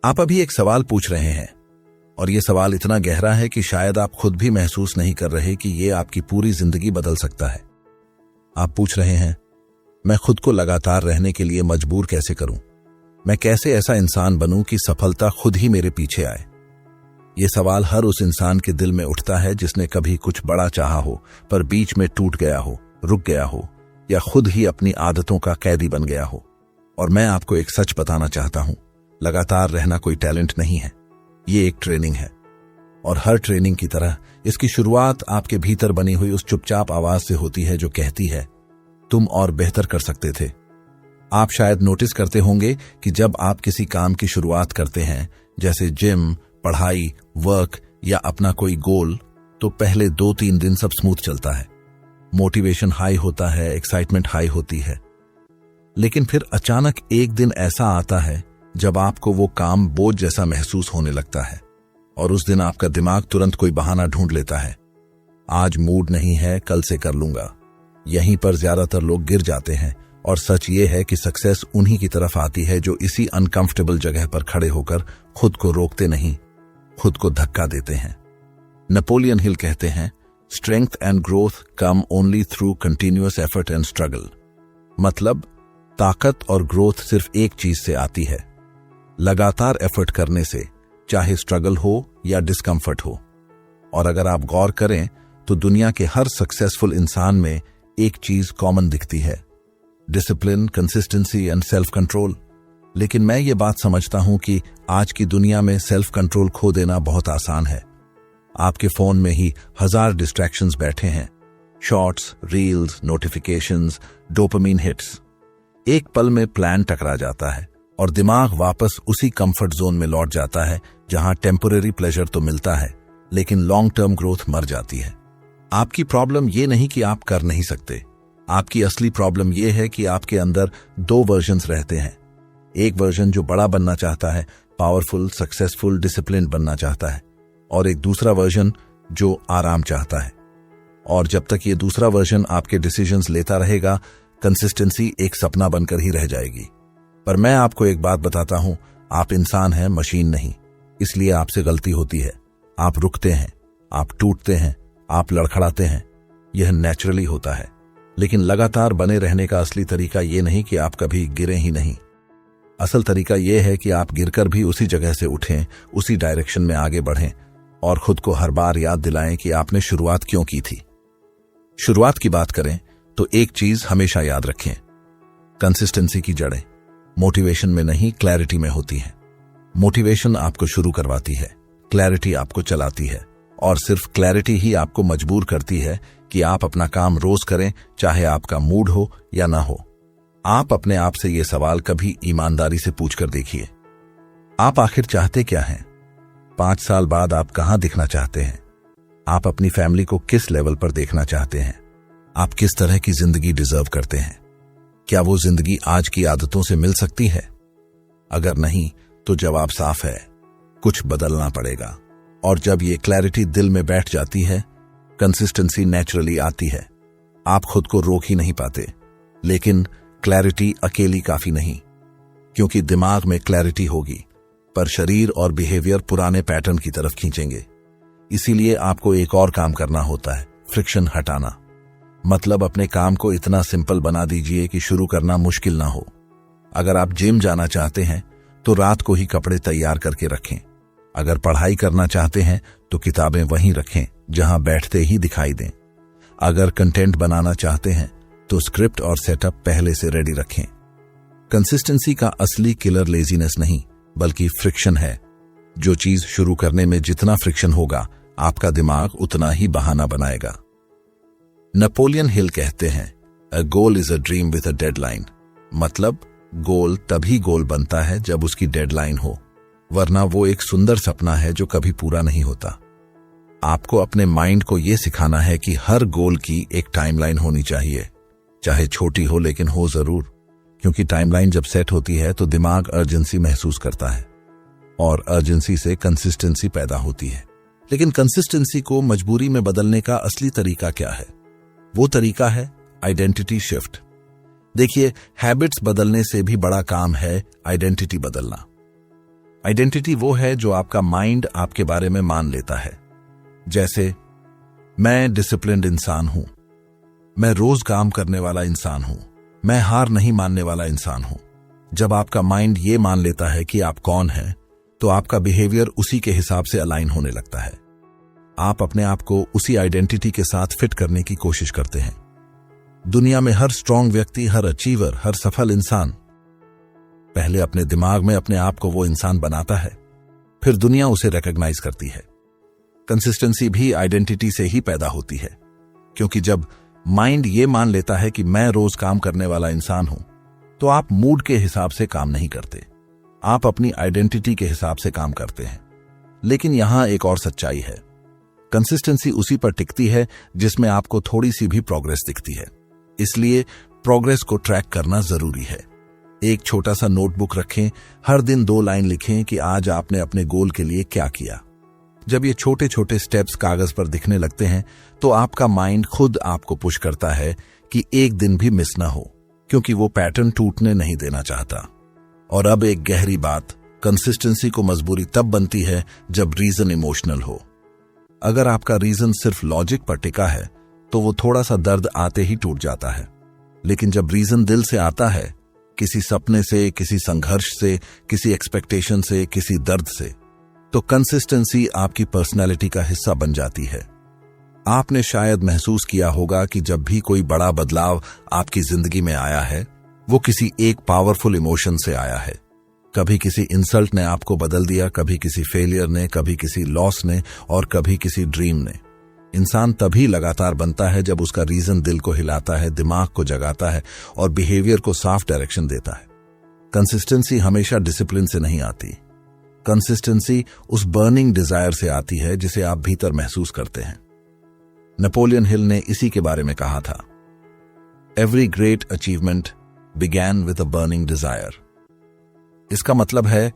आप अभी एक सवाल पूछ रहे हैं और ये सवाल इतना गहरा है कि शायद आप खुद भी महसूस नहीं कर रहे कि ये आपकी पूरी जिंदगी बदल सकता है। आप पूछ रहे हैं, मैं खुद को लगातार रहने के लिए मजबूर कैसे करूं? मैं कैसे ऐसा इंसान बनूं कि सफलता खुद ही मेरे पीछे आए? ये सवाल हर उस इंसान के दिल में उठता है जिसने कभी कुछ बड़ा चाहा हो पर बीच में टूट गया हो, रुक गया हो या खुद ही अपनी आदतों का कैदी बन गया हो। और मैं आपको एक सच बताना चाहता हूं, लगातार रहना कोई टैलेंट नहीं है, ये एक ट्रेनिंग है। और हर ट्रेनिंग की तरह इसकी शुरुआत आपके भीतर बनी हुई उस चुपचाप आवाज से होती है जो कहती है, तुम और बेहतर कर सकते थे। आप शायद नोटिस करते होंगे कि जब आप किसी काम की शुरुआत करते हैं, जैसे जिम, पढ़ाई, वर्क या अपना कोई गोल, तो पहले 2-3 दिन सब स्मूथ चलता है। मोटिवेशन हाई होता है, एक्साइटमेंट हाई होती है। लेकिन फिर अचानक एक दिन ऐसा आता है जब आपको वो काम बोझ जैसा महसूस होने लगता है और उस दिन आपका दिमाग तुरंत कोई बहाना ढूंढ लेता है। आज मूड नहीं है, कल से कर लूंगा। यहीं पर ज्यादातर लोग गिर जाते हैं और सच ये है कि सक्सेस उन्हीं की तरफ आती है जो इसी अनकंफर्टेबल जगह पर खड़े होकर खुद को रोकते नहीं, खुद को धक्का देते हैं। नेपोलियन हिल कहते हैं, strength and growth come only through continuous effort and struggle. मतलब ताकत और ग्रोथ सिर्फ एक चीज से आती है, लगातार एफर्ट करने से, चाहे स्ट्रगल हो या डिस्कंफर्ट हो। और अगर आप गौर करें तो दुनिया के हर सक्सेसफुल इंसान में एक चीज कॉमन दिखती है, discipline, consistency and self control. लेकिन मैं ये बात समझता हूं कि आज की दुनिया में सेल्फ कंट्रोल खो देना बहुत आसान है। आपके फोन में ही 1000 डिस्ट्रैक्शंस बैठे हैं, shorts, reels, notifications, dopamine hits. एक पल में प्लान टकरा जाता है और दिमाग वापस उसी कंफर्ट जोन में लौट जाता है जहां टेम्पररी प्लेजर तो मिलता है लेकिन लॉन्ग टर्म ग्रोथ मर जाती है। आपकी प्रॉब्लम ये नहीं कि आप कर नहीं सकते, आपकी असली प्रॉब्लम ये है कि आपके अंदर 2 वर्जन्स रहते हैं। एक वर्जन जो बड़ा बनना चाहता है, पावरफुल, सक्सेसफुल, डिसिप्लिन बनना चाहता है, और एक दूसरा वर्जन जो आराम चाहता है। और जब तक ये दूसरा वर्जन आपके डिसीजंस लेता रहेगा, कंसिस्टेंसी एक सपना बनकर ही रह जाएगी। पर मैं आपको एक बात बताता हूं, आप इंसान हैं, मशीन नहीं। इसलिए आपसे गलती होती है, आप रुकते हैं, आप टूटते हैं, आप लड़खड़ाते हैं। यह नेचुरली होता है। लेकिन लगातार बने रहने का असली तरीका यह नहीं कि आप कभी गिरे ही नहीं। असल तरीका यह है कि आप गिरकर भी उसी जगह से उठें, उसी डायरेक्शन में आगे बढ़ें और खुद को हर बार याद दिलाएं कि आपने शुरुआत क्यों की थी। शुरुआत की बात करें तो एक चीज हमेशा याद रखें, कंसिस्टेंसी की जड़ें मोटिवेशन में नहीं, क्लैरिटी में होती है। मोटिवेशन आपको शुरू करवाती है, क्लैरिटी आपको चलाती है, और सिर्फ क्लैरिटी ही आपको मजबूर करती है कि आप अपना काम रोज करें, चाहे आपका मूड हो या ना हो। आप अपने आप से ये सवाल कभी ईमानदारी से पूछकर देखिए, आप आखिर चाहते क्या हैं? 5 साल बाद आप कहां दिखना चाहते हैं? आप अपनी फैमिली को किस लेवल पर देखना चाहते हैं? आप किस तरह की जिंदगी डिजर्व करते हैं? क्या वो जिंदगी आज की आदतों से मिल सकती है? अगर नहीं तो जवाब साफ है, कुछ बदलना पड़ेगा। और जब ये क्लैरिटी दिल में बैठ जाती है, कंसिस्टेंसी नेचुरली आती है। आप खुद को रोक ही नहीं पाते। लेकिन क्लैरिटी अकेली काफी नहीं, क्योंकि दिमाग में क्लैरिटी होगी पर शरीर और बिहेवियर पुराने पैटर्न की तरफ खींचेंगे। इसीलिए आपको एक और काम करना होता है, फ्रिक्शन हटाना। मतलब अपने काम को इतना सिंपल बना दीजिए कि शुरू करना मुश्किल ना हो। अगर आप जिम जाना चाहते हैं तो रात को ही कपड़े तैयार करके रखें। अगर पढ़ाई करना चाहते हैं तो किताबें वहीं रखें जहां बैठते ही दिखाई दें। अगर कंटेंट बनाना चाहते हैं तो स्क्रिप्ट और सेटअप पहले से रेडी रखें। कंसिस्टेंसी का असली किलर लेजीनेस नहीं बल्कि फ्रिक्शन है। जो चीज शुरू करने में जितना फ्रिक्शन होगा, आपका दिमाग उतना ही बहाना बनाएगा। नेपोलियन हिल कहते हैं, a goal is a dream with a deadline. मतलब गोल तभी गोल बनता है जब उसकी डेडलाइन हो, वरना वो एक सुंदर सपना है जो कभी पूरा नहीं होता। आपको अपने माइंड को यह सिखाना है कि हर गोल की एक टाइमलाइन होनी चाहिए, चाहे छोटी हो लेकिन हो जरूर। क्योंकि टाइमलाइन जब सेट होती है तो दिमाग अर्जेंसी महसूस करता है और अर्जेंसी से कंसिस्टेंसी पैदा होती है। लेकिन कंसिस्टेंसी को मजबूरी में बदलने का असली तरीका क्या है? वो तरीका है आइडेंटिटी शिफ्ट। देखिए, हैबिट्स बदलने से भी बड़ा काम है आइडेंटिटी बदलना। आइडेंटिटी वो है जो आपका माइंड आपके बारे में मान लेता है। जैसे मैं डिसिप्लिन्ड इंसान हूं, मैं रोज काम करने वाला इंसान हूं, मैं हार नहीं मानने वाला इंसान हूं। जब आपका माइंड ये मान लेता है कि आप कौन हैं, तो आपका बिहेवियर उसी के हिसाब से अलाइन होने लगता है। आप अपने आप को उसी आइडेंटिटी के साथ फिट करने की कोशिश करते हैं। दुनिया में हर स्ट्रांग व्यक्ति, हर अचीवर, हर सफल इंसान पहले अपने दिमाग में अपने आप को वो इंसान बनाता है, फिर दुनिया उसे रिकॉग्नाइज करती है। कंसिस्टेंसी भी आइडेंटिटी से ही पैदा होती है, क्योंकि जब माइंड ये मान लेता है कि मैं रोज काम करने वाला इंसान हूं, तो आप मूड के हिसाब से काम नहीं करते, आप अपनी आइडेंटिटी के हिसाब से काम करते हैं। लेकिन यहां एक और सच्चाई है, कंसिस्टेंसी उसी पर टिकती है जिसमें आपको थोड़ी सी भी प्रोग्रेस दिखती है। इसलिए प्रोग्रेस को ट्रैक करना जरूरी है। एक छोटा सा नोटबुक रखें, हर दिन 2 लाइन लिखें कि आज आपने अपने गोल के लिए क्या किया। जब ये छोटे छोटे स्टेप्स कागज पर दिखने लगते हैं, तो आपका माइंड खुद आपको पुश करता है कि एक दिन भी मिस ना हो, क्योंकि वो पैटर्न टूटने नहीं देना चाहता। और अब एक गहरी बात, कंसिस्टेंसी को मजबूरी तब बनती है जब रीजन इमोशनल हो। अगर आपका रीजन सिर्फ लॉजिक पर टिका है, तो वो थोड़ा सा दर्द आते ही टूट जाता है। लेकिन जब रीजन दिल से आता है, किसी सपने से, किसी संघर्ष से, किसी एक्सपेक्टेशन से, किसी दर्द से, तो कंसिस्टेंसी आपकी पर्सनैलिटी का हिस्सा बन जाती है। आपने शायद महसूस किया होगा कि जब भी कोई बड़ा बदलाव आपकी जिंदगी में आया है, वो किसी एक पावरफुल इमोशन से आया है। कभी किसी इंसल्ट ने आपको बदल दिया, कभी किसी फेलियर ने, कभी किसी लॉस ने, और कभी किसी ड्रीम ने। इंसान तभी लगातार बनता है जब उसका रीजन दिल को हिलाता है, दिमाग को जगाता है और बिहेवियर को साफ डायरेक्शन देता है। कंसिस्टेंसी हमेशा डिसिप्लिन से नहीं आती। कंसिस्टेंसी उस बर्निंग डिजायर से आती है जिसे आप भीतर महसूस करते हैं। नेपोलियन हिल ने इसी के बारे में कहा था, every great achievement began with a burning desire. इसका मतलब है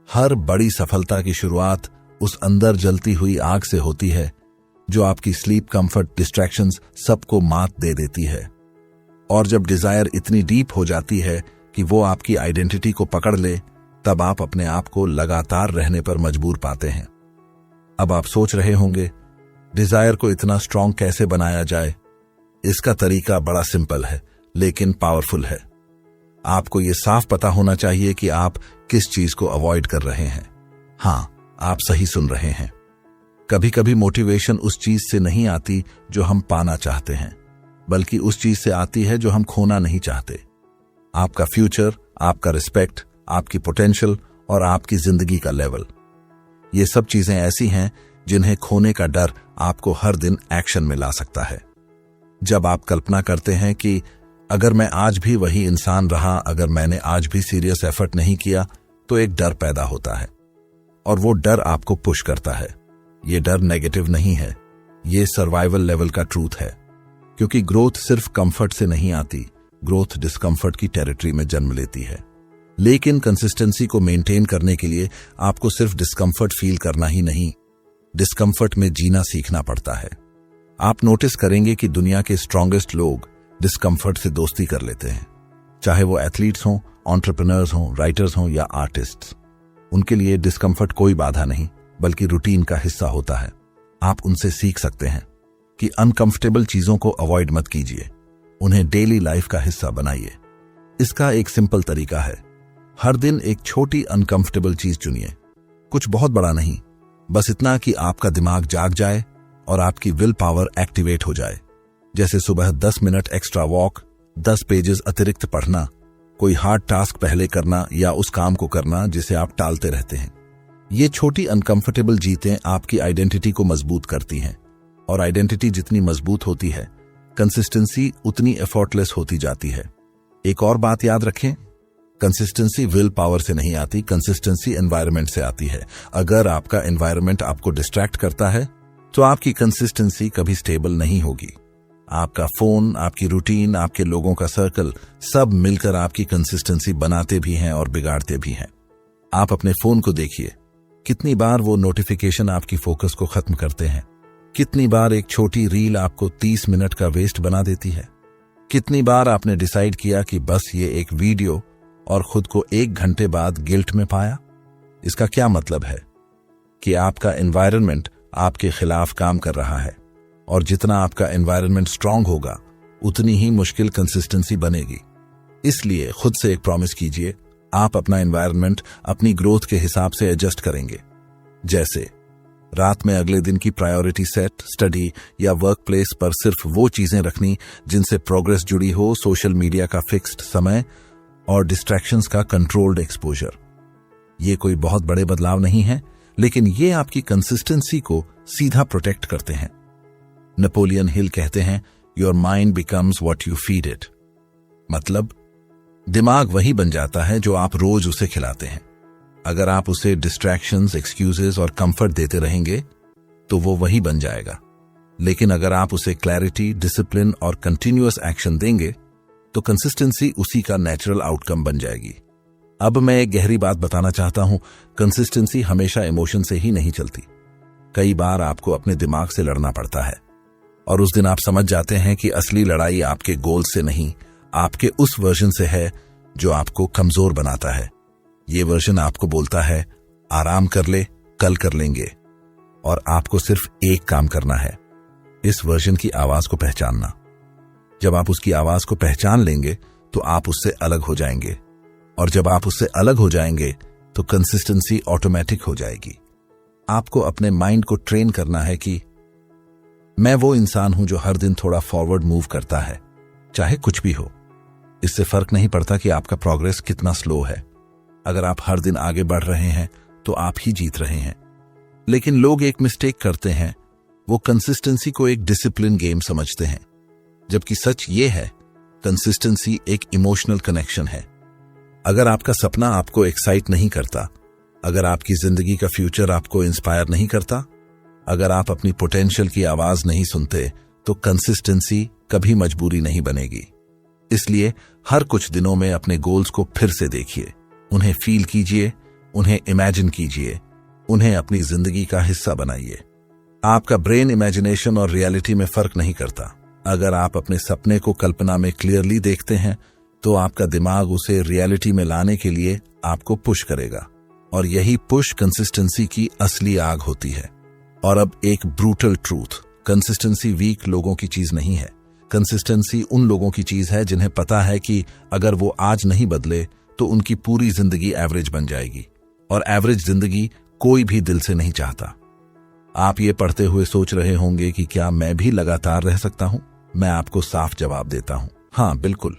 हर बड़ी सफलता की शुरुआत उस अंदर जलती हुई आग से होती है जो आपकी स्लीप, कंफर्ट, डिस्ट्रैक्शंस सबको मात दे देती है। और जब डिजायर इतनी डीप हो जाती है कि वो आपकी आइडेंटिटी को पकड़ ले, तब आप अपने आप को लगातार रहने पर मजबूर पाते हैं। अब आप सोच रहे होंगे, डिजायर को इतना स्ट्रांग कैसे बनाया जाए? इसका तरीका बड़ा सिंपल है, लेकिन पावरफुल है। आपको ये साफ पता होना चाहिए कि आप किस चीज को अवॉइड कर रहे हैं। हां, आप सही सुन रहे हैं। कभी कभी मोटिवेशन उस चीज से नहीं आती जो हम पाना चाहते हैं, बल्कि उस चीज से आती है जो हम खोना नहीं चाहते। आपका फ्यूचर, आपका रिस्पेक्ट, आपकी पोटेंशियल और आपकी जिंदगी का लेवल, ये सब चीजें ऐसी हैं जिन्हें खोने का डर आपको हर दिन एक्शन में ला सकता है। जब आप कल्पना करते हैं कि अगर मैं आज भी वही इंसान रहा, अगर मैंने आज भी सीरियस एफर्ट नहीं किया, तो एक डर पैदा होता है और वो डर आपको पुश करता है। ये डर नेगेटिव नहीं है, ये सर्वाइवल लेवल का ट्रूथ है, क्योंकि ग्रोथ सिर्फ कंफर्ट से नहीं आती, ग्रोथ डिस्कंफर्ट की टेरिटरी में जन्म लेती है। लेकिन कंसिस्टेंसी को मेंटेन करने के लिए आपको सिर्फ डिस्कंफर्ट फील करना ही नहीं, डिस्कंफर्ट में जीना सीखना पड़ता है। आप नोटिस करेंगे कि दुनिया के स्ट्रॉन्गेस्ट लोग डिस्कंफर्ट से दोस्ती कर लेते हैं, चाहे वो एथलीट्स हों, एंटरप्रेन्योर्स हों, राइटर्स हों या आर्टिस्ट्स। उनके लिए डिस्कंफर्ट कोई बाधा नहीं, बल्कि रूटीन का हिस्सा होता है। आप उनसे सीख सकते हैं कि अनकंफर्टेबल चीजों को अवॉइड मत कीजिए, उन्हें डेली लाइफ का हिस्सा बनाइए। इसका एक सिंपल तरीका है, हर दिन एक छोटी अनकंफर्टेबल चीज चुनिए। कुछ बहुत बड़ा नहीं, बस इतना कि आपका दिमाग जाग जाए और आपकी विल पावर एक्टिवेट हो जाए। जैसे सुबह 10 मिनट एक्स्ट्रा वॉक, 10 पेजेस अतिरिक्त पढ़ना, कोई हार्ड टास्क पहले करना या उस काम को करना जिसे आप टालते रहते हैं। ये छोटी अनकंफर्टेबल जीतें आपकी आइडेंटिटी को मजबूत करती हैं, और आइडेंटिटी जितनी मजबूत होती है, कंसिस्टेंसी उतनी एफर्टलेस होती जाती है। एक और बात याद रखें, कंसिस्टेंसी विल पावर से नहीं आती, कंसिस्टेंसी एनवायरनमेंट से आती है। अगर आपका एनवायरनमेंट आपको डिस्ट्रैक्ट करता है, तो आपकी कंसिस्टेंसी कभी स्टेबल नहीं होगी। आपका फोन, आपकी रूटीन, आपके लोगों का सर्कल, सब मिलकर आपकी कंसिस्टेंसी बनाते भी हैं और बिगाड़ते भी हैं। आप अपने फोन को देखिए, कितनी बार वो नोटिफिकेशन आपकी फोकस को खत्म करते हैं। कितनी बार एक छोटी रील आपको 30 मिनट का वेस्ट बना देती है। कितनी बार आपने डिसाइड किया कि बस ये एक वीडियो और खुद को 1 घंटे बाद गिल्ट में पाया। इसका क्या मतलब है कि आपका एनवायरनमेंट आपके खिलाफ काम कर रहा है, और जितना आपका एनवायरनमेंट स्ट्रांग होगा उतनी ही मुश्किल कंसिस्टेंसी बनेगी। इसलिए खुद से एक प्रॉमिस कीजिए, आप अपना एनवायरनमेंट अपनी ग्रोथ के हिसाब से एडजस्ट करेंगे। जैसे रात में अगले दिन की प्रायोरिटी सेट, स्टडी या वर्क प्लेस पर सिर्फ वो चीजें रखनी जिनसे प्रोग्रेस जुड़ी हो, सोशल मीडिया का फिक्स्ड समय और डिस्ट्रैक्शंस का कंट्रोल्ड एक्सपोजर। ये कोई बहुत बड़े बदलाव नहीं है, लेकिन ये आपकी कंसिस्टेंसी को सीधा प्रोटेक्ट करते हैं। नेपोलियन हिल कहते हैं, your mind becomes what you feed it. मतलब दिमाग वही बन जाता है जो आप रोज उसे खिलाते हैं। अगर आप उसे डिस्ट्रैक्शंस, एक्सक्यूजेस और कंफर्ट देते रहेंगे तो वो वही बन जाएगा। लेकिन अगर आप उसे क्लैरिटी, डिसिप्लिन और कंटिन्यूअस एक्शन देंगे तो कंसिस्टेंसी उसी का नेचुरल आउटकम बन जाएगी। अब मैं एक गहरी बात बताना चाहता हूं, कंसिस्टेंसी हमेशा इमोशन से ही नहीं चलती। कई बार आपको अपने दिमाग से लड़ना पड़ता है, और उस दिन आप समझ जाते हैं कि असली लड़ाई आपके गोल से नहीं, आपके उस वर्जन से है जो आपको कमजोर बनाता है। ये वर्जन आपको बोलता है, आराम कर ले, कल कर लेंगे, और आपको सिर्फ एक काम करना है, इस वर्जन की आवाज को पहचानना। जब आप उसकी आवाज को पहचान लेंगे तो आप उससे अलग हो जाएंगे, और जब आप उससे अलग हो जाएंगे तो कंसिस्टेंसी ऑटोमेटिक हो जाएगी। आपको अपने माइंड को ट्रेन करना है कि मैं वो इंसान हूं जो हर दिन थोड़ा फॉरवर्ड मूव करता है, चाहे कुछ भी हो। इससे फर्क नहीं पड़ता कि आपका प्रोग्रेस कितना स्लो है। अगर आप हर दिन आगे बढ़ रहे हैं तो आप ही जीत रहे हैं। लेकिन लोग एक मिस्टेक करते हैं, वो कंसिस्टेंसी को एक डिसिप्लिन गेम समझते हैं, जबकि सच ये है कंसिस्टेंसी एक इमोशनल कनेक्शन है। अगर आपका सपना आपको एक्साइट नहीं करता, अगर आपकी जिंदगी का फ्यूचर आपको इंस्पायर नहीं करता, अगर आप अपनी पोटेंशियल की आवाज नहीं सुनते, तो कंसिस्टेंसी कभी मजबूरी नहीं बनेगी। इसलिए हर कुछ दिनों में अपने गोल्स को फिर से देखिए, उन्हें फील कीजिए, उन्हें इमेजिन कीजिए, उन्हें अपनी जिंदगी का हिस्सा बनाइए। आपका ब्रेन इमेजिनेशन और रियलिटी में फर्क नहीं करता। अगर आप अपने सपने को कल्पना में क्लियरली देखते हैं तो आपका दिमाग उसे रियलिटी में लाने के लिए आपको पुश करेगा, और यही पुश कंसिस्टेंसी की असली आग होती है। और अब एक ब्रूटल ट्रूथ, कंसिस्टेंसी वीक लोगों की चीज नहीं है। कंसिस्टेंसी उन लोगों की चीज है जिन्हें पता है कि अगर वो आज नहीं बदले तो उनकी पूरी जिंदगी एवरेज बन जाएगी, और एवरेज जिंदगी कोई भी दिल से नहीं चाहता। आप ये पढ़ते हुए सोच रहे होंगे कि क्या मैं भी लगातार रह सकता हूं? मैं आपको साफ जवाब देता हूं, हाँ बिल्कुल,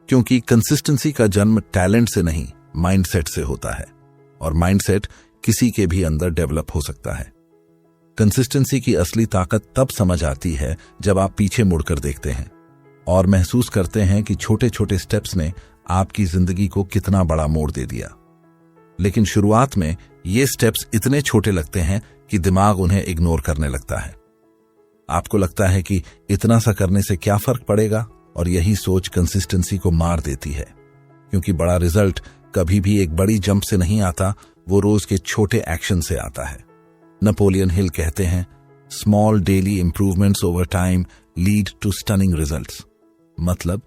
क्योंकि कंसिस्टेंसी का जन्म टैलेंट से नहीं, माइंडसेट से होता है, और माइंडसेट किसी के भी अंदर डेवलप हो सकता है। कंसिस्टेंसी की असली ताकत तब समझ आती है जब आप पीछे मुड़कर देखते हैं और महसूस करते हैं कि छोटे छोटे स्टेप्स ने आपकी जिंदगी को कितना बड़ा मोड़ दे दिया। लेकिन शुरुआत में ये स्टेप्स इतने छोटे लगते हैं कि दिमाग उन्हें इग्नोर करने लगता है। आपको लगता है कि इतना सा करने से क्या फर्क पड़ेगा, और यही सोच कंसिस्टेंसी को मार देती है, क्योंकि बड़ा रिजल्ट कभी भी एक बड़ी जंप से नहीं आता, वो रोज के छोटे एक्शन से आता है। नेपोलियन हिल कहते हैं, small daily improvements over time lead to stunning results. मतलब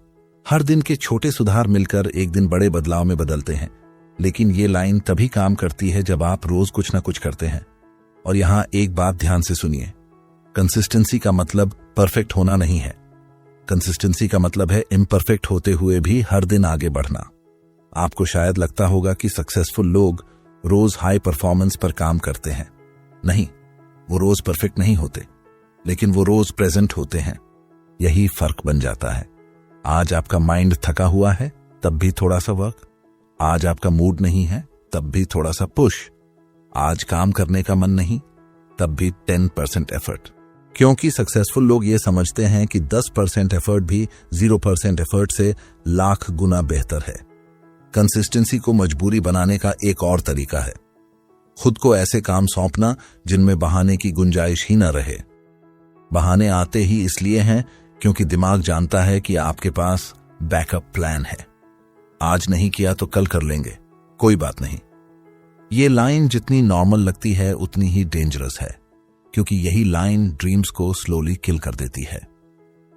हर दिन के छोटे सुधार मिलकर एक दिन बड़े बदलाव में बदलते हैं। लेकिन ये लाइन तभी काम करती है जब आप रोज कुछ ना कुछ करते हैं। और यहां एक बात ध्यान से सुनिए, कंसिस्टेंसी का मतलब परफेक्ट होना नहीं है। कंसिस्टेंसी का मतलब है इम्परफेक्ट होते हुए भी हर दिन आगे बढ़ना। आपको शायद लगता होगा कि सक्सेसफुल लोग रोज हाई परफॉर्मेंस पर काम करते हैं। नहीं, वो रोज परफेक्ट नहीं होते, लेकिन वो रोज प्रेजेंट होते हैं। यही फर्क बन जाता है। आज आपका माइंड थका हुआ है, तब भी थोड़ा सा वर्क। आज आपका मूड नहीं है, तब भी थोड़ा सा पुश। आज काम करने का मन नहीं, तब भी 10% एफर्ट। क्योंकि सक्सेसफुल लोग ये समझते हैं कि 10% एफर्ट भी 0% एफर्ट से लाख गुना बेहतर है। कंसिस्टेंसी को मजबूरी बनाने का एक और तरीका है, खुद को ऐसे काम सौंपना जिनमें बहाने की गुंजाइश ही न रहे। बहाने आते ही इसलिए हैं क्योंकि दिमाग जानता है कि आपके पास बैकअप प्लान है। आज नहीं किया तो कल कर लेंगे, कोई बात नहीं। ये लाइन जितनी नॉर्मल लगती है उतनी ही डेंजरस है, क्योंकि यही लाइन ड्रीम्स को स्लोली किल कर देती है।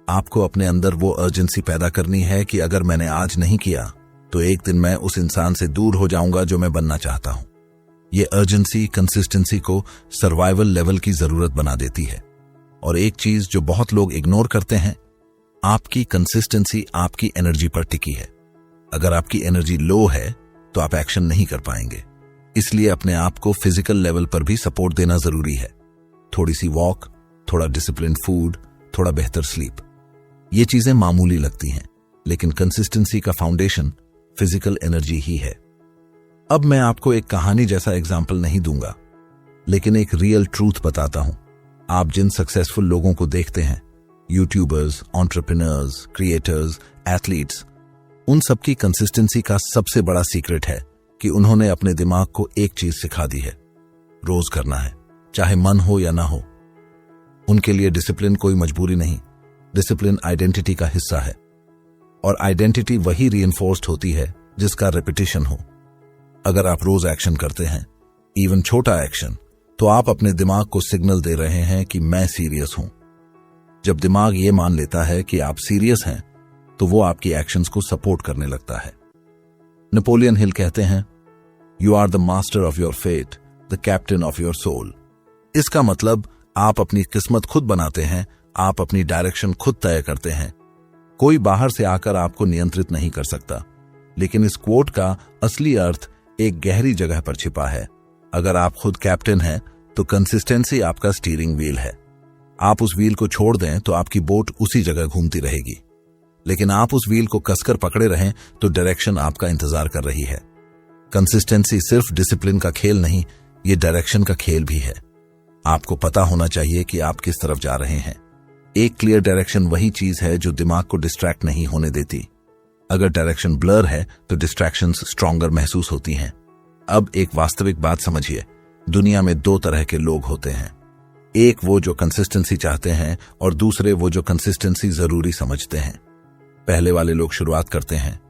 आपको अपने अंदर वो अर्जेंसी पैदा करनी है कि अगर मैंने आज नहीं किया तो एक दिन मैं उस इंसान से दूर हो जाऊंगा जो मैं बनना चाहता हूं। ये अर्जेंसी कंसिस्टेंसी को सर्वाइवल लेवल की जरूरत बना देती है। और एक चीज जो बहुत लोग इग्नोर करते हैं, आपकी कंसिस्टेंसी आपकी एनर्जी पर टिकी है। अगर आपकी एनर्जी लो है तो आप एक्शन नहीं कर पाएंगे। इसलिए अपने आप को फिजिकल लेवल पर भी सपोर्ट देना जरूरी है। थोड़ी सी वॉक, थोड़ा डिसिप्लिन फूड, थोड़ा बेहतर स्लीप, ये चीजें मामूली लगती हैं, लेकिन कंसिस्टेंसी का फाउंडेशन फिजिकल एनर्जी ही है। अब मैं आपको एक कहानी जैसा एग्जाम्पल नहीं दूंगा, लेकिन एक रियल ट्रूथ बताता हूं। आप जिन सक्सेसफुल लोगों को देखते हैं, यूट्यूबर्स, एंटरप्रेन्योर्स, क्रिएटर्स, एथलीट्स, उन सबकी कंसिस्टेंसी का सबसे बड़ा सीक्रेट है कि उन्होंने अपने दिमाग को एक चीज सिखा दी है, रोज करना है, चाहे मन हो या ना हो। उनके लिए डिसिप्लिन कोई मजबूरी नहीं, डिसिप्लिन आइडेंटिटी का हिस्सा है। और आइडेंटिटी वही रीइंफोर्स्ड होती है जिसका रेपिटेशन हो। अगर आप रोज एक्शन करते हैं, इवन छोटा एक्शन, तो आप अपने दिमाग को सिग्नल दे रहे हैं कि मैं सीरियस हूं। जब दिमाग ये मान लेता है कि आप सीरियस हैं, तो वो आपकी एक्शंस को सपोर्ट करने लगता है। नेपोलियन हिल कहते हैं, you are the master of your fate, the captain of your soul. इसका मतलब आप अपनी किस्मत खुद बनाते हैं, आप अपनी डायरेक्शन खुद तय करते हैं। कोई बाहर से आकर आपको नियंत्रित नहीं कर सकता। लेकिन इस कोट का असली अर्थ एक गहरी जगह पर छिपा है। अगर आप खुद कैप्टन हैं, तो कंसिस्टेंसी आपका स्टीयरिंग व्हील है। आप उस व्हील को छोड़ दें तो आपकी बोट उसी जगह घूमती रहेगी। लेकिन आप उस व्हील को कसकर पकड़े रहें तो डायरेक्शन आपका इंतजार कर रही है। कंसिस्टेंसी सिर्फ डिसिप्लिन का खेल नहीं, ये डायरेक्शन का खेल भी है। आपको पता होना चाहिए कि आप किस तरफ जा रहे हैं। एक क्लियर डायरेक्शन वही चीज है जो दिमाग को डिस्ट्रैक्ट नहीं होने देती। अगर डायरेक्शन ब्लर है तो डिस्ट्रैक्शंस स्ट्रॉन्गर महसूस होती हैं। अब एक वास्तविक बात समझिए, दुनिया में दो तरह के लोग होते हैं। एक वो जो कंसिस्टेंसी चाहते हैं और दूसरे वो जो कंसिस्टेंसी जरूरी समझते हैं। पहले वाले लोग शुरुआत करते हैं,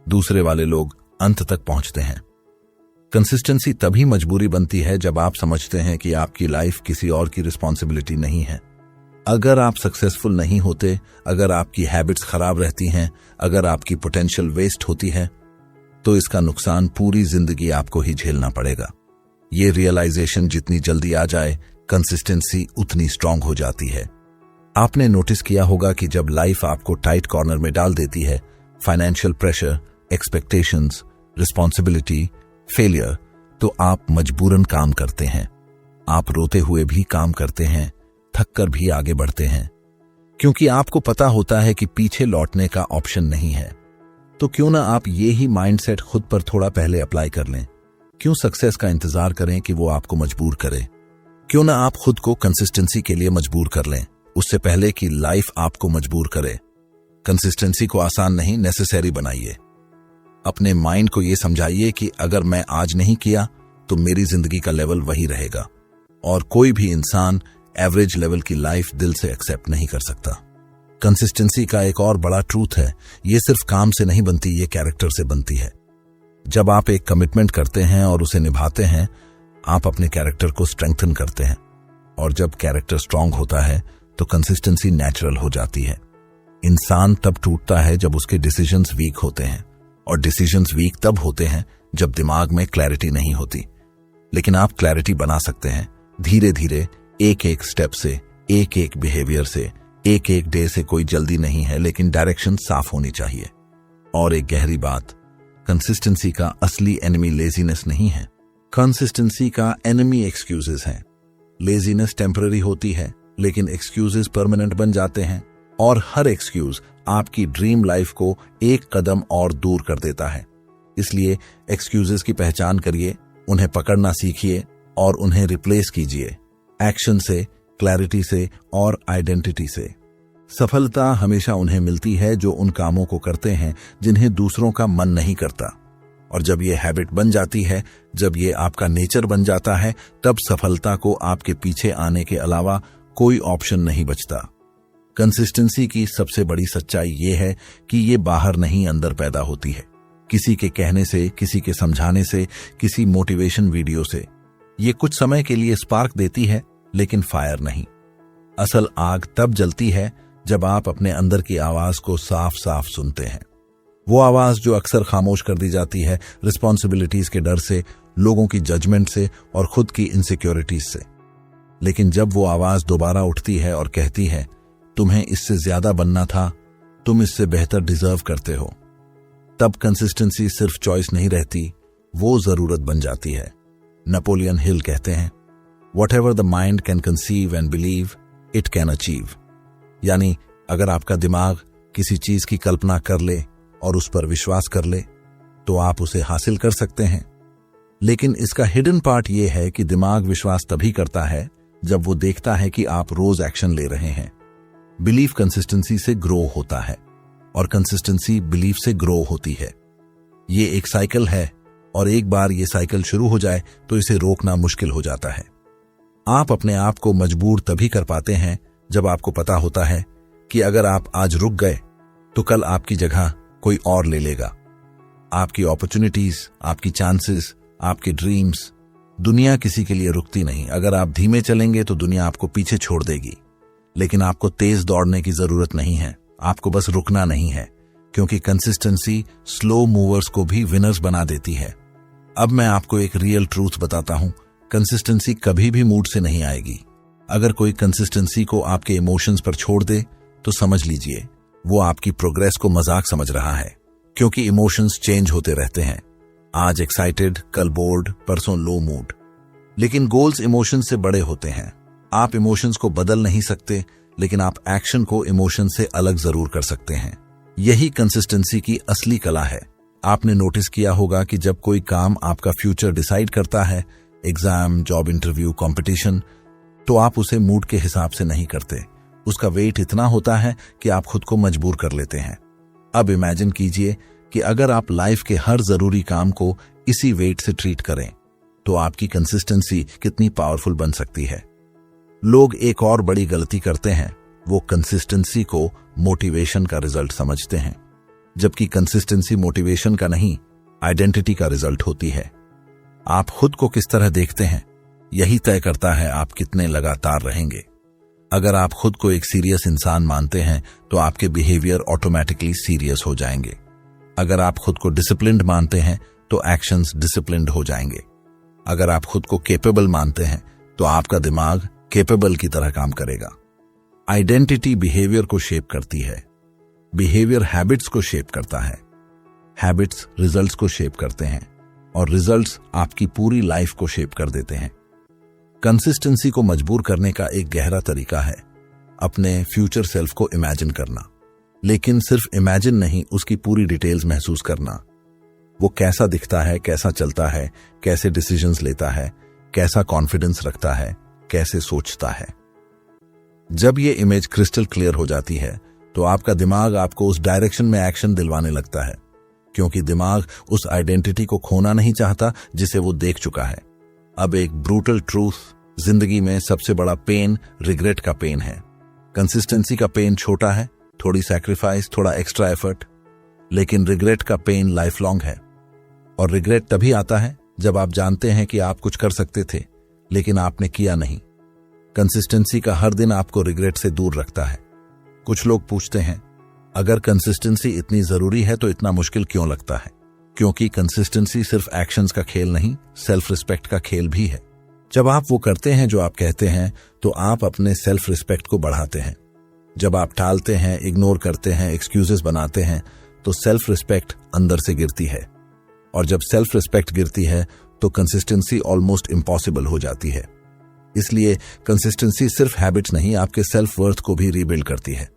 दूसरे वाले लोग अंत तक पहुंचते हैं। कंसिस्टेंसी तभी मजबूरी बनती है जब आप समझते हैं कि आपकी लाइफ किसी और की रिस्पॉन्सिबिलिटी नहीं है। अगर आप सक्सेसफुल नहीं होते, अगर आपकी हैबिट्स खराब रहती हैं, अगर आपकी पोटेंशियल वेस्ट होती है, तो इसका नुकसान पूरी जिंदगी आपको ही झेलना पड़ेगा। ये रियलाइजेशन जितनी जल्दी आ जाए, कंसिस्टेंसी उतनी स्ट्रांग हो जाती है। आपने नोटिस किया होगा कि जब लाइफ आपको टाइट कॉर्नर में डाल देती है, financial pressure, expectations, responsibility, failure, तो आप मजबूरन काम करते हैं। आप रोते हुए भी काम करते हैं, थककर भी आगे बढ़ते हैं, क्योंकि आपको पता होता है कि पीछे लौटने का ऑप्शन नहीं है। तो क्यों ना आप ये ही माइंडसेट खुद पर थोड़ा पहले अप्लाई कर लें। क्यों सक्सेस का इंतजार करें कि वो आपको मजबूर करे। क्यों ना आप खुद को कंसिस्टेंसी के लिए मजबूर कर लें, उससे पहले कि लाइफ आपको मजबूर करे। कंसिस्टेंसी को आसान नहीं, नेसेसरी बनाइए। अपने माइंड को यह समझाइए कि अगर मैं आज नहीं किया तो मेरी जिंदगी का लेवल वही रहेगा। और कोई भी इंसान एवरेज लेवल की लाइफ दिल से एक्सेप्ट नहीं कर सकता। कंसिस्टेंसी का एक और बड़ा ट्रूथ है, ये सिर्फ काम से नहीं बनती, ये कैरेक्टर से बनती है। जब आप एक कमिटमेंट करते हैं और उसे निभाते हैं, आप अपने कैरेक्टर को स्ट्रेंथन करते हैं। और जब कैरेक्टर स्ट्रांग होता है तो कंसिस्टेंसी नेचुरल हो जाती है। इंसान तब टूटता है जब उसके डिसीजंस वीक होते हैं, और डिसीजंस वीक तब होते हैं जब दिमाग में क्लैरिटी नहीं होती। लेकिन आप क्लैरिटी बना सकते हैं धीरे धीरे, एक एक स्टेप से, एक एक बिहेवियर से, एक एक डे से। कोई जल्दी नहीं है, लेकिन डायरेक्शन साफ होनी चाहिए। और एक गहरी बात, कंसिस्टेंसी का असली एनिमी लेजीनेस नहीं है, कंसिस्टेंसी का एनिमी एक्सक्यूजेस हैं। लेजीनेस टेम्पररी होती है, लेकिन एक्सक्यूजेस परमानेंट बन जाते हैं। और हर एक्सक्यूज आपकी ड्रीम लाइफ को एक कदम और दूर कर देता है। इसलिए एक्सक्यूजेस की पहचान करिए, उन्हें पकड़ना सीखिए और उन्हें रिप्लेस कीजिए एक्शन से, क्लैरिटी से और आइडेंटिटी से। सफलता हमेशा उन्हें मिलती है जो उन कामों को करते हैं जिन्हें दूसरों का मन नहीं करता। और जब ये हैबिट बन जाती है, जब ये आपका नेचर बन जाता है, तब सफलता को आपके पीछे आने के अलावा कोई ऑप्शन नहीं बचता। कंसिस्टेंसी की सबसे बड़ी सच्चाई ये है कि ये बाहर नहीं, अंदर पैदा होती है। किसी के कहने से, किसी के समझाने से, किसी मोटिवेशन वीडियो से। ये कुछ समय के लिए स्पार्क देती है, लेकिन फायर नहीं। असल आग तब जलती है जब आप अपने अंदर की आवाज को साफ साफ सुनते हैं। वो आवाज जो अक्सर खामोश कर दी जाती है, रिस्पॉन्सिबिलिटीज के डर से, लोगों की जजमेंट से और खुद की इनसिक्योरिटीज से। लेकिन जब वो आवाज दोबारा उठती है और कहती है तुम्हें इससे ज्यादा बनना था, तुम इससे बेहतर डिजर्व करते हो, तब कंसिस्टेंसी सिर्फ चॉइस नहीं रहती, वो जरूरत बन जाती है। नेपोलियन हिल कहते हैं Whatever the mind can conceive and believe, it can achieve। यानी अगर आपका दिमाग किसी चीज की कल्पना कर ले और उस पर विश्वास कर ले तो आप उसे हासिल कर सकते हैं। लेकिन इसका हिडन पार्ट यह है कि दिमाग विश्वास तभी करता है जब वो देखता है कि आप रोज एक्शन ले रहे हैं। बिलीफ कंसिस्टेंसी से ग्रो होता है और कंसिस्टेंसी बिलीफ से ग्रो होती है। ये एक साइकिल है और एक बार ये साइकिल शुरू हो जाए तो इसे रोकना मुश्किल हो जाता है। आप अपने आप को मजबूर तभी कर पाते हैं जब आपको पता होता है कि अगर आप आज रुक गए तो कल आपकी जगह कोई और ले लेगा। आपकी अपॉर्चुनिटीज, आपकी चांसेस, आपके ड्रीम्स, दुनिया किसी के लिए रुकती नहीं। अगर आप धीमे चलेंगे तो दुनिया आपको पीछे छोड़ देगी। लेकिन आपको तेज दौड़ने की जरूरत नहीं है, आपको बस रुकना नहीं है, क्योंकि कंसिस्टेंसी स्लो मूवर्स को भी विनर्स बना देती है। अब मैं आपको एक रियल ट्रूथ बताता हूं, कंसिस्टेंसी कभी भी मूड से नहीं आएगी। अगर कोई कंसिस्टेंसी को आपके इमोशंस पर छोड़ दे तो समझ लीजिए वो आपकी प्रोग्रेस को मजाक समझ रहा है, क्योंकि इमोशंस चेंज होते रहते हैं। आज एक्साइटेड, कल बोर्ड, परसों लो मूड। लेकिन गोल्स इमोशंस से बड़े होते हैं। आप इमोशंस को बदल नहीं सकते, लेकिन आप एक्शन को इमोशन से अलग जरूर कर सकते हैं। यही कंसिस्टेंसी की असली कला है। आपने नोटिस किया होगा कि जब कोई काम आपका फ्यूचर डिसाइड करता है, एग्जाम, जॉब इंटरव्यू, कंपटीशन, तो आप उसे मूड के हिसाब से नहीं करते। उसका वेट इतना होता है कि आप खुद को मजबूर कर लेते हैं। अब इमेजिन कीजिए कि अगर आप लाइफ के हर जरूरी काम को इसी वेट से ट्रीट करें तो आपकी कंसिस्टेंसी कितनी पावरफुल बन सकती है। लोग एक और बड़ी गलती करते हैं, वो कंसिस्टेंसी को मोटिवेशन का रिजल्ट समझते हैं, जबकि कंसिस्टेंसी मोटिवेशन का नहीं, आइडेंटिटी का रिजल्ट होती है। आप खुद को किस तरह देखते हैं यही तय करता है आप कितने लगातार रहेंगे। अगर आप खुद को एक सीरियस इंसान मानते हैं तो आपके बिहेवियर ऑटोमेटिकली सीरियस हो जाएंगे। अगर आप खुद को डिसिप्लिन्ड मानते हैं तो एक्शंस डिसिप्लिन्ड हो जाएंगे। अगर आप खुद को कैपेबल मानते हैं तो आपका दिमाग कैपेबल की तरह काम करेगा। आइडेंटिटी बिहेवियर को शेप करती है, बिहेवियर हैबिट्स को शेप करता है, हैबिट्स रिजल्ट्स को शेप करते हैं और रिजल्ट्स आपकी पूरी लाइफ को शेप कर देते हैं। कंसिस्टेंसी को मजबूर करने का एक गहरा तरीका है अपने फ्यूचर सेल्फ को इमेजिन करना, लेकिन सिर्फ इमेजिन नहीं, उसकी पूरी डिटेल्स महसूस करना। वो कैसा दिखता है, कैसा चलता है, कैसे डिसीजंस लेता है, कैसा कॉन्फिडेंस रखता है, कैसे सोचता है। जब ये इमेज क्रिस्टल क्लियर हो जाती है तो आपका दिमाग आपको उस डायरेक्शन में एक्शन दिलवाने लगता है, क्योंकि दिमाग उस आइडेंटिटी को खोना नहीं चाहता जिसे वो देख चुका है। अब एक ब्रूटल ट्रूथ, जिंदगी में सबसे बड़ा पेन रिग्रेट का पेन है। कंसिस्टेंसी का पेन छोटा है, थोड़ी सैक्रिफाइस, थोड़ा एक्स्ट्रा एफर्ट, लेकिन रिग्रेट का पेन लाइफ लॉन्ग है। और रिग्रेट तभी आता है जब आप जानते हैं कि आप कुछ कर सकते थे लेकिन आपने किया नहीं। कंसिस्टेंसी का हर दिन आपको रिग्रेट से दूर रखता है। कुछ लोग पूछते हैं अगर कंसिस्टेंसी इतनी जरूरी है तो इतना मुश्किल क्यों लगता है? क्योंकि कंसिस्टेंसी सिर्फ एक्शंस का खेल नहीं, सेल्फ रिस्पेक्ट का खेल भी है। जब आप वो करते हैं जो आप कहते हैं तो आप अपने सेल्फ रिस्पेक्ट को बढ़ाते हैं। जब आप टालते हैं, इग्नोर करते हैं, एक्सक्यूजेस बनाते हैं तो सेल्फ रिस्पेक्ट अंदर से गिरती है। और जब सेल्फ रिस्पेक्ट गिरती है तो कंसिस्टेंसी ऑलमोस्ट इम्पॉसिबल हो जाती है। इसलिए कंसिस्टेंसी सिर्फ हैबिट्स नहीं, आपके सेल्फ वर्थ को भी रीबिल्ड करती है।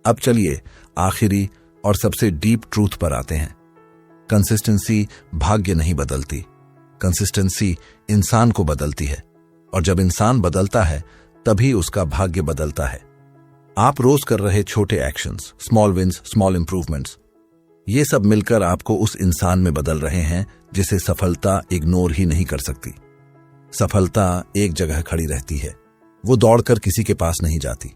अब चलिए आखिरी और सबसे डीप ट्रूथ पर आते हैं। कंसिस्टेंसी भाग्य नहीं बदलती, कंसिस्टेंसी इंसान को बदलती है। और जब इंसान बदलता है तभी उसका भाग्य बदलता है। आप रोज कर रहे छोटे actions, small wins, small improvements, ये सब मिलकर आपको उस इंसान में बदल रहे हैं जिसे सफलता इग्नोर ही नहीं कर सकती। सफलता एक जगह खड़ी रहती है, वो दौड़कर किसी के पास नहीं जाती।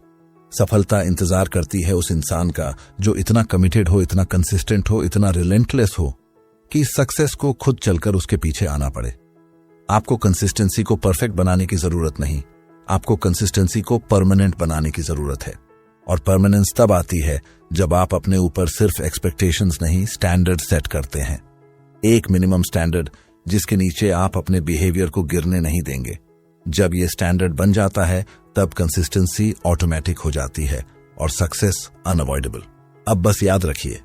सफलता इंतजार करती है उस इंसान का जो इतना कमिटेड हो, इतना कंसिस्टेंट हो, इतना रिलेंटलेस हो कि सक्सेस को खुद चलकर उसके पीछे आना पड़े। आपको कंसिस्टेंसी को परफेक्ट बनाने की जरूरत नहीं, आपको कंसिस्टेंसी को परमानेंट बनाने की जरूरत है। और परमानेंस तब आती है जब आप अपने ऊपर सिर्फ एक्सपेक्टेशंस नहीं, स्टैंडर्ड सेट करते हैं। एक मिनिमम स्टैंडर्ड जिसके नीचे आप अपने बिहेवियर को गिरने नहीं देंगे। जब ये स्टैंडर्ड बन जाता है तब कंसिस्टेंसी ऑटोमेटिक हो जाती है और सक्सेस अनअवॉइडेबल। अब बस याद रखिए,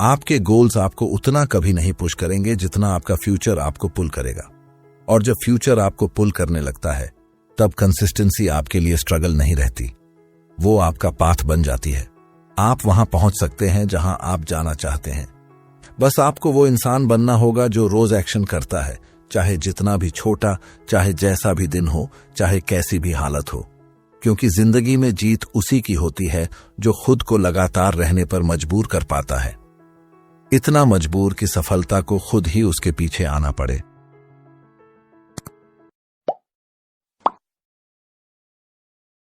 आपके गोल्स आपको उतना कभी नहीं पुश करेंगे जितना आपका फ्यूचर आपको पुल करेगा। और जब फ्यूचर आपको पुल करने लगता है तब कंसिस्टेंसी आपके लिए स्ट्रगल नहीं रहती, वो आपका पाथ बन जाती है। आप वहां पहुंच सकते हैं जहां आप जाना चाहते हैं। बस आपको वो इंसान बनना होगा जो रोज एक्शन करता है, चाहे जितना भी छोटा, चाहे जैसा भी दिन हो, चाहे कैसी भी हालत हो। क्योंकि जिंदगी में जीत उसी की होती है जो खुद को लगातार रहने पर मजबूर कर पाता है, इतना मजबूर कि सफलता को खुद ही उसके पीछे आना पड़े।